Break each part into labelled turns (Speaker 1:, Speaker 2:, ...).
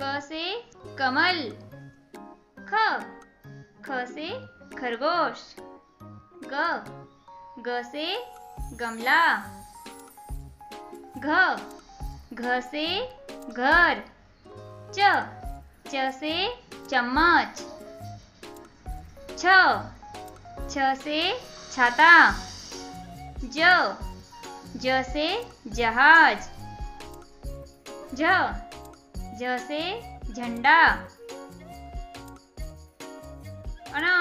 Speaker 1: क से कमल। ख से खरगोश। ग से गमला। घ से घर। च से चम्मच। छ से छाता। ज से जहाज। झ से झंडा। अना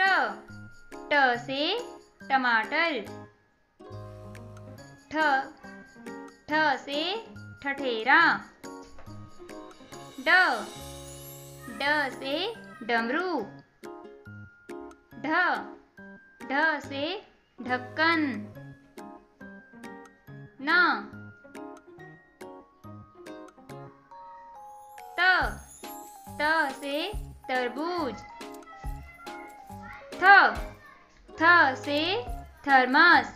Speaker 1: ट से टमाटर। ठ से ठठेरा। ड से डमरू। ढ से ढक्कन। न त से तरबूज। थ से थर्मस।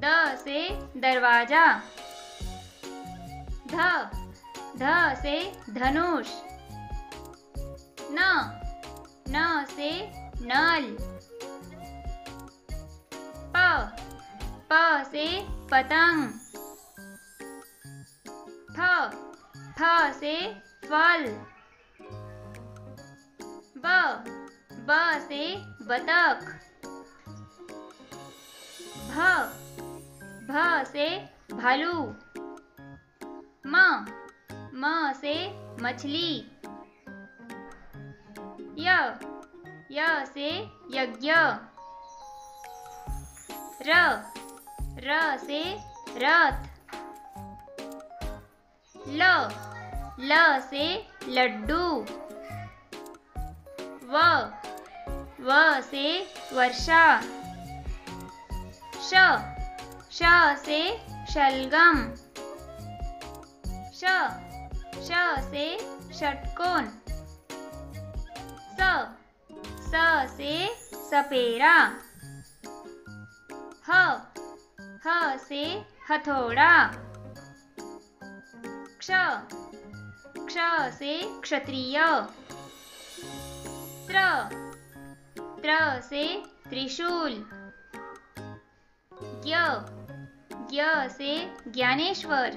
Speaker 1: द से दरवाजा। ध से धनुष। न से नल। प से पतंग। फ से फल। ब से बतख। भ से भालू। म से मछली। य से यज्ञ। र से रथ। ल से लड्डू। व से वर्षा। श से शलगम। श से षटकोण। स से सपेरा। ह से हथौड़ा। क्ष से क्षत्रिय। त्र से त्रिशूल। ज्ञ से ज्ञानेश्वर।